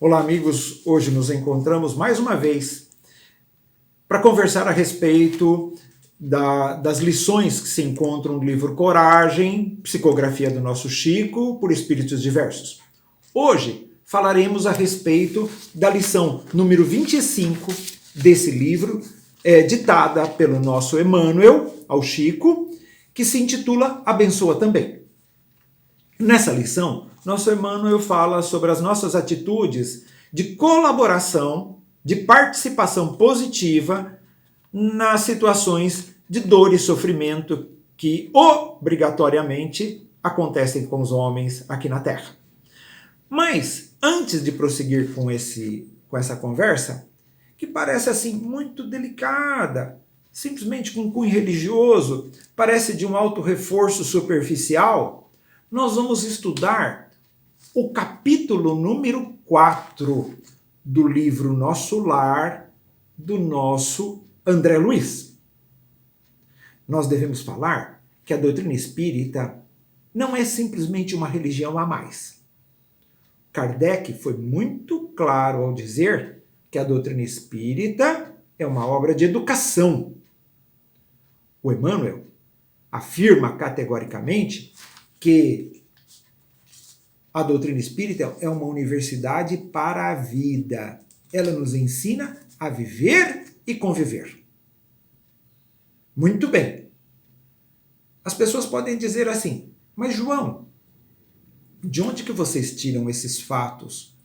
Olá, amigos. Hoje nos encontramos mais uma vez para conversar a respeito das lições que se encontram no livro Coragem, psicografia do nosso Chico, por espíritos diversos. Hoje falaremos a respeito da lição número 25 desse livro, ditada pelo nosso Emmanuel ao Chico, que se intitula Abençoa Também. Nessa lição, nosso Emmanuel fala sobre as nossas atitudes de colaboração, de participação positiva nas situações de dor e sofrimento que obrigatoriamente acontecem com os homens aqui na Terra. Mas, antes de prosseguir com essa conversa, que parece assim muito delicada, simplesmente com cunho religioso, parece de um auto-reforço superficial, nós vamos estudar o capítulo número 4 do livro Nosso Lar, do nosso André Luiz. Nós devemos falar que a doutrina espírita não é simplesmente uma religião a mais. Kardec foi muito claro ao dizer que a doutrina espírita é uma obra de educação. O Emmanuel afirma categoricamente que a doutrina espírita é uma universidade para a vida. Ela nos ensina a viver e conviver. Muito bem. As pessoas podem dizer assim, mas João, de onde que vocês tiram esses fatos?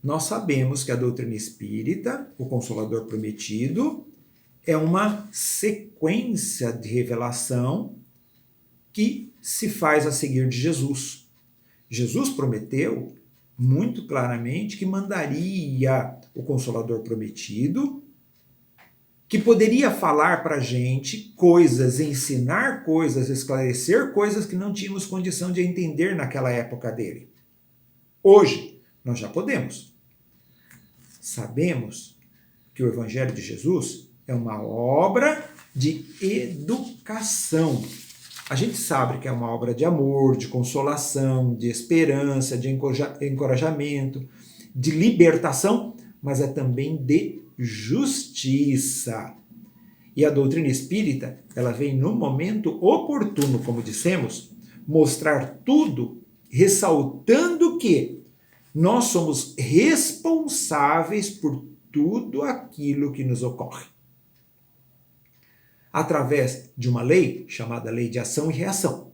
Nós sabemos que a doutrina espírita, o Consolador Prometido, é uma sequência de revelação que se faz a seguir de Jesus. Jesus prometeu muito claramente que mandaria o Consolador Prometido, que poderia falar para a gente coisas, ensinar coisas, esclarecer coisas que não tínhamos condição de entender naquela época dele. Hoje, nós já podemos. Sabemos que o Evangelho de Jesus é uma obra de educação. A gente sabe que é uma obra de amor, de consolação, de esperança, de encorajamento, de libertação, mas é também de justiça. E a doutrina espírita, ela vem no momento oportuno, como dissemos, mostrar tudo, ressaltando que nós somos responsáveis por tudo aquilo que nos ocorre. Através de uma lei chamada Lei de Ação e Reação.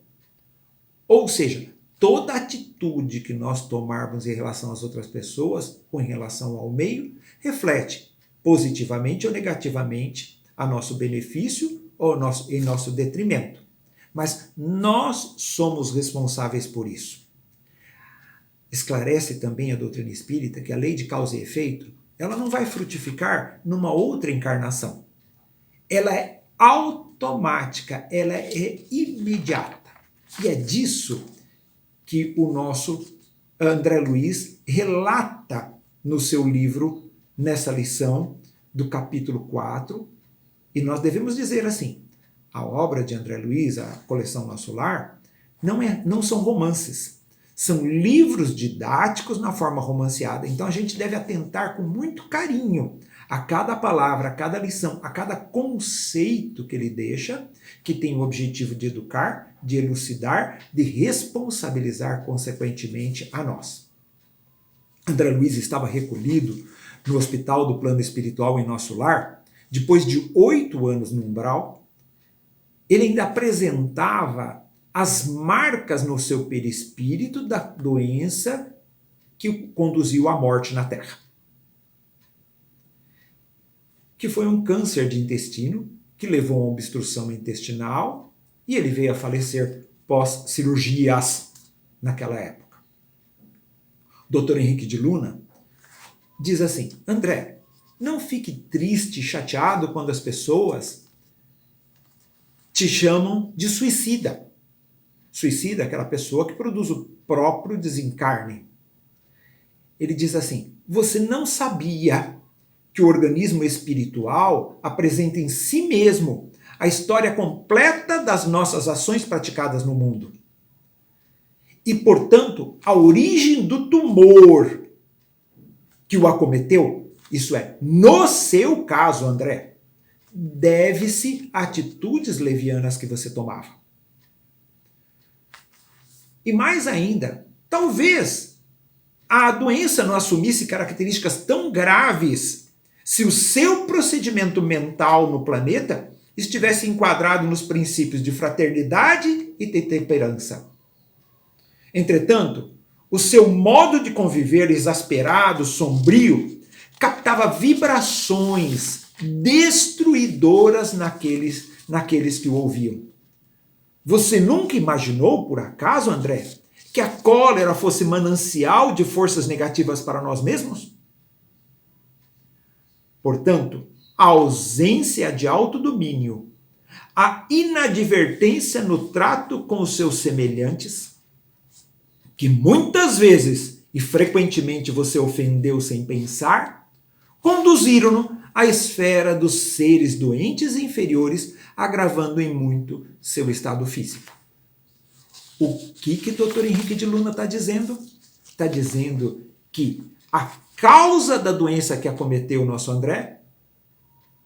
Ou seja, toda atitude que nós tomarmos em relação às outras pessoas ou em relação ao meio reflete positivamente ou negativamente a nosso benefício ou em nosso detrimento. Mas nós somos responsáveis por isso. Esclarece também a doutrina espírita que a lei de causa e efeito, ela não vai frutificar numa outra encarnação. Ela é automática, ela é imediata. E é disso que o nosso André Luiz relata no seu livro, nessa lição do capítulo 4. E nós devemos dizer assim, a obra de André Luiz, a coleção Nosso Lar, não são romances. São livros didáticos na forma romanceada. Então a gente deve atentar com muito carinho a cada palavra, a cada lição, a cada conceito que ele deixa, que tem o objetivo de educar, de elucidar, de responsabilizar consequentemente a nós. André Luiz estava recolhido no Hospital do Plano Espiritual em Nosso Lar, depois de 8 anos no umbral. Ele ainda apresentava as marcas no seu perispírito da doença que o conduziu à morte na Terra. Que foi um câncer de intestino, que levou a uma obstrução intestinal, e ele veio a falecer pós-cirurgias naquela época. O Dr. Henrique de Luna diz assim: André, não fique triste, chateado quando as pessoas te chamam de suicida. Suicida é aquela pessoa que produz o próprio desencarne. Ele diz assim: você não sabia que o organismo espiritual apresenta em si mesmo a história completa das nossas ações praticadas no mundo. E, portanto, a origem do tumor que o acometeu, isso é, no seu caso, André, deve-se a atitudes levianas que você tomava. E mais ainda, talvez a doença não assumisse características tão graves se o seu procedimento mental no planeta estivesse enquadrado nos princípios de fraternidade e de temperança. Entretanto, o seu modo de conviver exasperado, sombrio, captava vibrações destruidoras naqueles que o ouviam. Você nunca imaginou, por acaso, André, que a cólera fosse manancial de forças negativas para nós mesmos? Portanto, a ausência de autodomínio, a inadvertência no trato com os seus semelhantes, que muitas vezes e frequentemente você ofendeu sem pensar, conduziram-no à esfera dos seres doentes e inferiores, agravando em muito seu estado físico. O que Dr. Henrique de Luna está dizendo? Está dizendo que a causa da doença que acometeu o nosso André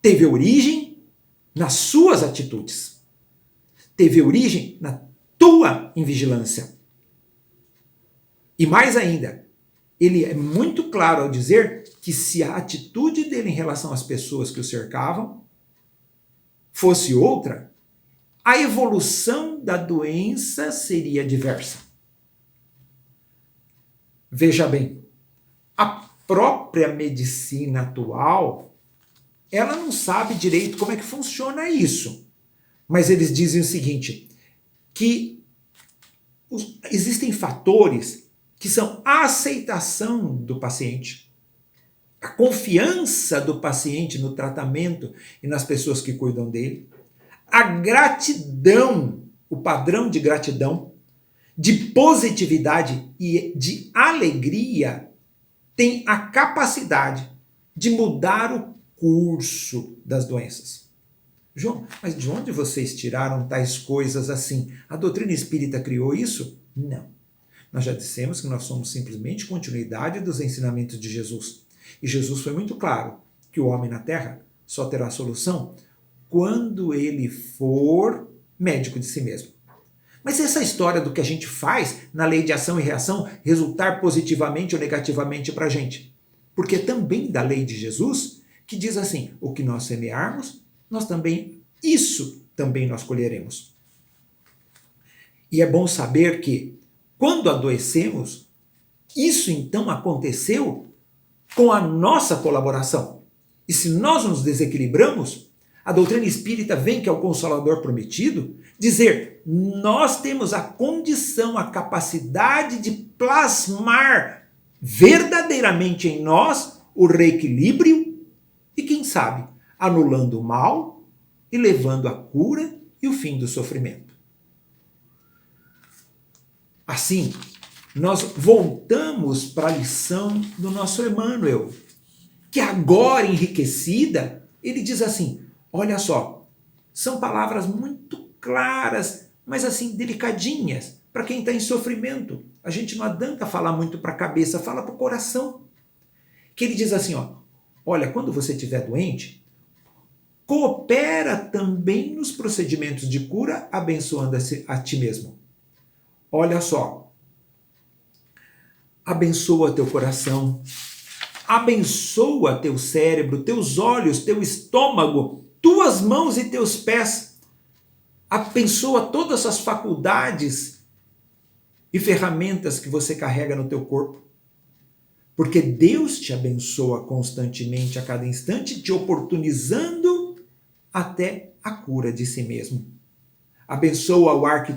teve origem nas suas atitudes. Teve origem na tua invigilância. E mais ainda, ele é muito claro ao dizer que se a atitude dele em relação às pessoas que o cercavam fosse outra, a evolução da doença seria diversa. Veja bem, a própria medicina atual, ela não sabe direito como é que funciona isso. Mas eles dizem o seguinte, que existem fatores que são a aceitação do paciente, a confiança do paciente no tratamento e nas pessoas que cuidam dele, a gratidão, o padrão de gratidão, de positividade e de alegria tem a capacidade de mudar o curso das doenças. João, mas de onde vocês tiraram tais coisas assim? A doutrina espírita criou isso? Não. Nós já dissemos que nós somos simplesmente continuidade dos ensinamentos de Jesus. E Jesus foi muito claro que o homem na Terra só terá solução quando ele for médico de si mesmo. Mas essa história do que a gente faz na lei de ação e reação resultar positivamente ou negativamente para a gente? Porque também da lei de Jesus, que diz assim, o que nós semearmos, isso também nós colheremos. E é bom saber que quando adoecemos, isso então aconteceu com a nossa colaboração. E se nós nos desequilibramos, a doutrina espírita vem, que é o Consolador prometido, dizer, nós temos a condição, a capacidade de plasmar verdadeiramente em nós o reequilíbrio e, quem sabe, anulando o mal e levando a cura e o fim do sofrimento. Assim, nós voltamos para a lição do nosso Emmanuel, que agora enriquecida, ele diz assim, olha só, são palavras muito claras, mas assim, delicadinhas, para quem está em sofrimento. A gente não adianta falar muito para a cabeça, fala para o coração. Que ele diz assim, ó, olha, quando você estiver doente, coopera também nos procedimentos de cura, abençoando a ti mesmo. Olha só, abençoa teu coração, abençoa teu cérebro, teus olhos, teu estômago, tuas mãos e teus pés. Abençoa todas as faculdades e ferramentas que você carrega no teu corpo. Porque Deus te abençoa constantemente, a cada instante, te oportunizando até a cura de si mesmo. Abençoa o ar que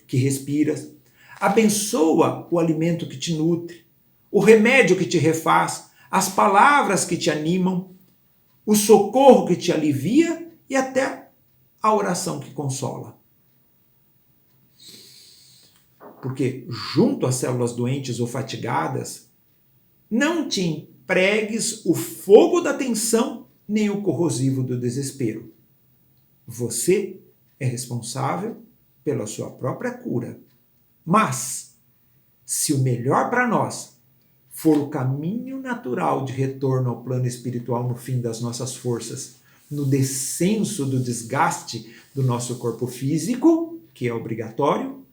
que respiras. Abençoa o alimento que te nutre, o remédio que te refaz, as palavras que te animam, o socorro que te alivia e até a oração que consola. Porque junto às células doentes ou fatigadas, não te empregues o fogo da tensão nem o corrosivo do desespero. Você é responsável pela sua própria cura. Mas, se o melhor para nós for o caminho natural de retorno ao plano espiritual no fim das nossas forças, no descenso do desgaste do nosso corpo físico, que é obrigatório,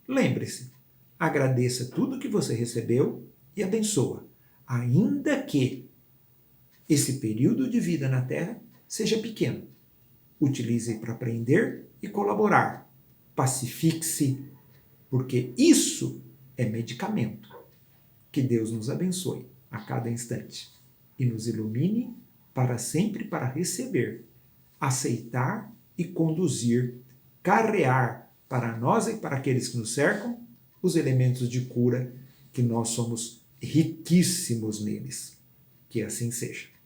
lembre-se, agradeça tudo que você recebeu e abençoa, ainda que esse período de vida na Terra seja pequeno. Utilize para aprender e colaborar. Pacifique-se, porque isso é medicamento. Que Deus nos abençoe a cada instante e nos ilumine para sempre para receber, aceitar e conduzir, carrear para nós e para aqueles que nos cercam os elementos de cura que nós somos riquíssimos neles. Que assim seja.